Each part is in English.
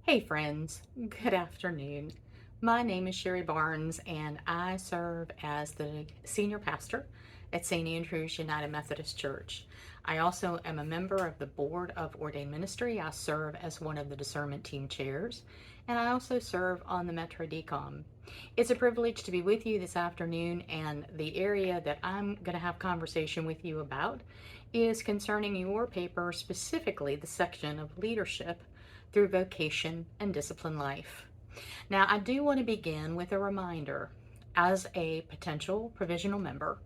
Hey friends, good afternoon. My name is Sherri Barnes and I serve as the senior pastor at St. Andrew's United Methodist Church. I also am a member of the Board of Ordained Ministry. I serve as one of the discernment team chairs, and I also serve on the Metro DCOM. It's a privilege to be with you this afternoon, and the area that I'm going to have conversation with you about is concerning your paper, specifically the section of leadership through vocation and discipline life. Now, I do want to begin with a reminder. As a potential provisional member,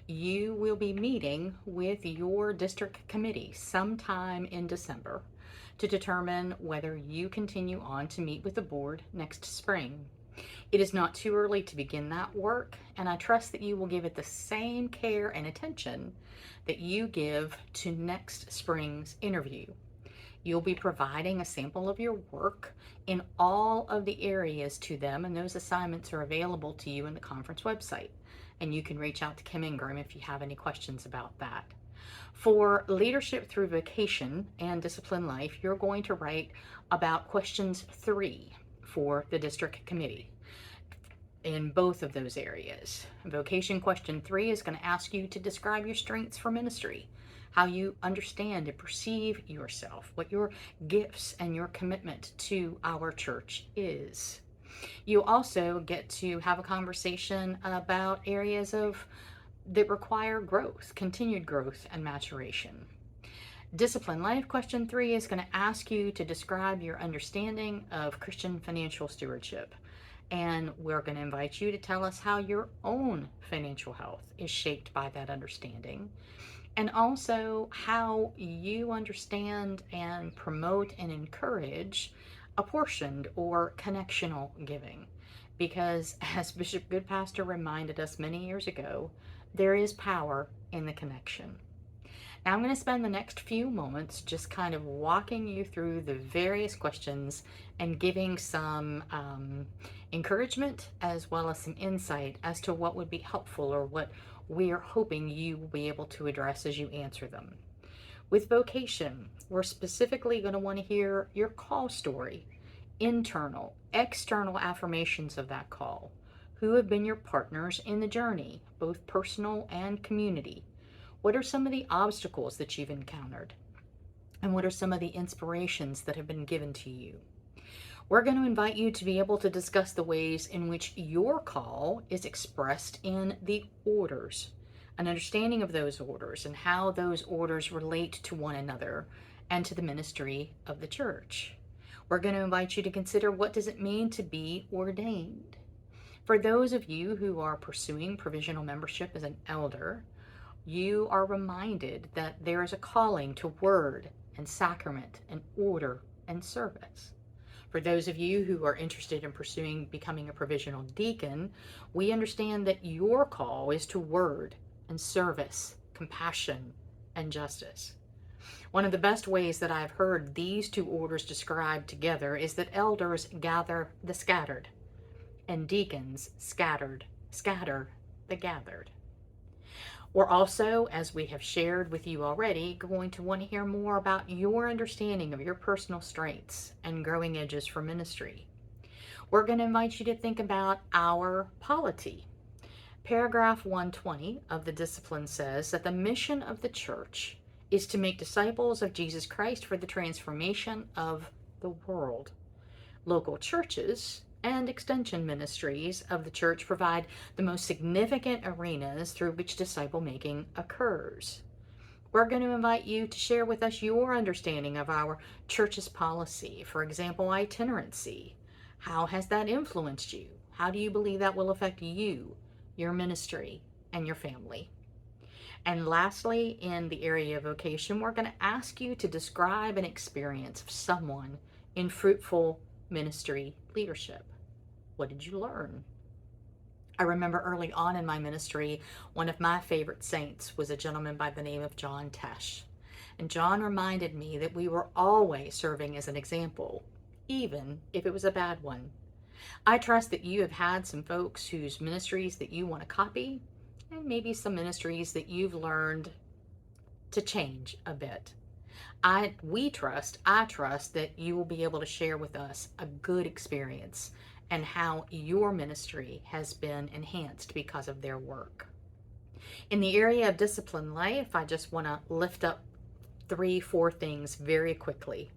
you will be meeting with your district committee sometime in December to determine whether you continue on to meet with the board next spring. It is not too early to begin that work, and I trust that you will give it the same care and attention that you give to next spring's interview. You'll be providing a sample of your work in all of the areas to them, and those assignments are available to you in the conference website. And you can reach out to Kim Ingram if you have any questions about that. For leadership through vocation and discipline life, you're going to write about questions 3 for the district committee in both of those areas. Vocation question 3 is going to ask you to describe your strengths for ministry, how you understand and perceive yourself, what your gifts and your commitment to our church is. You also get to have a conversation about areas that require growth, continued growth and maturation. Discipline life question 3 is going to ask you to describe your understanding of Christian financial stewardship. And we're going to invite you to tell us how your own financial health is shaped by that understanding, and also how you understand and promote and encourage apportioned or connectional giving. Because, as Bishop Goodpastor reminded us many years ago, there is power in the connection. Now, I'm going to spend the next few moments just kind of walking you through the various questions and giving some encouragement as well as some insight as to what would be helpful or what we are hoping you will be able to address as you answer them. With vocation, we're specifically going to want to hear your call story, internal, external affirmations of that call. Who have been your partners in the journey, both personal and community? What are some of the obstacles that you've encountered? And what are some of the inspirations that have been given to you? We're going to invite you to be able to discuss the ways in which your call is expressed in the orders, an understanding of those orders and how those orders relate to one another and to the ministry of the church. We're going to invite you to consider, what does it mean to be ordained? For those of you who are pursuing provisional membership as an elder, you are reminded that there is a calling to word and sacrament and order and service. For those of you who are interested in pursuing becoming a provisional deacon, we understand that your call is to word and service, compassion, and justice. One of the best ways that I've heard these two orders described together is that elders gather the scattered, and deacons scatter the gathered. We're also, as we have shared with you already, going to want to hear more about your understanding of your personal strengths and growing edges for ministry. We're going to invite you to think about our polity. Paragraph 120 of the discipline says that the mission of the church is to make disciples of Jesus Christ for the transformation of the world. Local churches and extension ministries of the church provide the most significant arenas through which disciple making occurs. We're going to invite you to share with us your understanding of our church's policy, for example, itinerancy. How has that influenced you? How do you believe that will affect you, your ministry, and your family? And lastly, in the area of vocation, we're going to ask you to describe an experience of someone in fruitful ministry leadership. What did you learn? I remember early on in my ministry, one of my favorite saints was a gentleman by the name of John Tesh. And John reminded me that we were always serving as an example, even if it was a bad one. I trust that you have had some folks whose ministries that you want to copy, and maybe some ministries that you've learned to change a bit. I trust that you will be able to share with us a good experience and how your ministry has been enhanced because of their work. In the area of discipline life, I just want to lift up three, four things very quickly.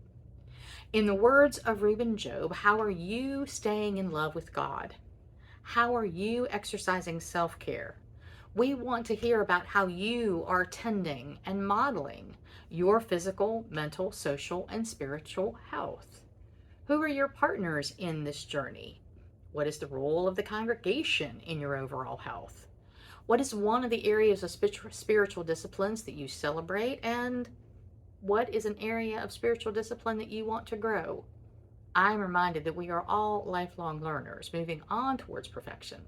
In the words of Reuben Job, how are you staying in love with God? How are you exercising self care? We want to hear about how you are tending and modeling your physical, mental, social, and spiritual health. Who are your partners in this journey? What is the role of the congregation in your overall health? What is one of the areas of spiritual disciplines that you celebrate? And what is an area of spiritual discipline that you want to grow? I'm reminded that we are all lifelong learners moving on towards perfection.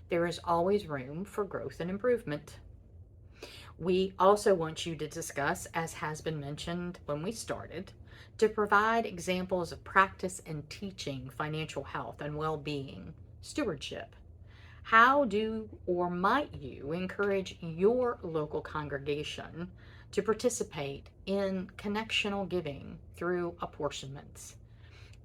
There is always room for growth and improvement. We also want you to discuss, as has been mentioned when we started, to provide examples of practice and teaching financial health and well being, stewardship. How do or might you encourage your local congregation to participate in connectional giving through apportionments?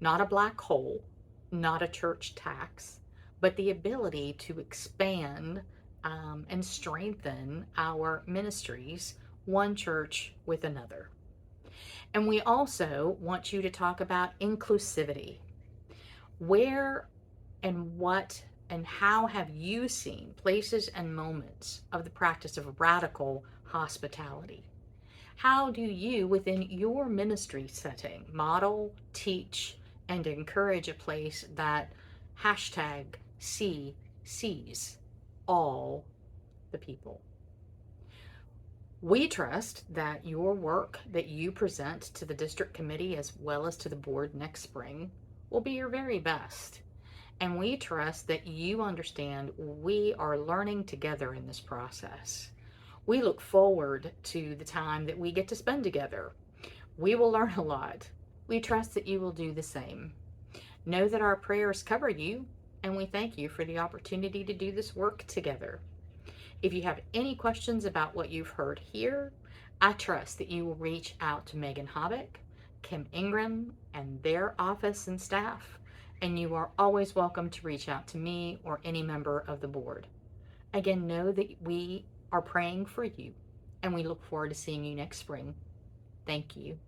Not a black hole, not a church tax, but the ability to expand and strengthen our ministries, one church with another. And we also want you to talk about inclusivity. Where and what and how have you seen places and moments of the practice of radical hospitality? How do you, within your ministry setting, model, teach, and encourage a place that hashtag sees all the people? We trust that your work that you present to the district committee as well as to the board next spring will be your very best. And we trust that you understand we are learning together in this process. We look forward to the time that we get to spend together. We will learn a lot. We trust that you will do the same. Know that our prayers cover you, and we thank you for the opportunity to do this work together. If you have any questions about what you've heard here, I trust that you will reach out to Megan Hobbick, Kim Ingram, and their office and staff, and you are always welcome to reach out to me or any member of the board. Again, know that we are praying for you, and we look forward to seeing you next spring. Thank you.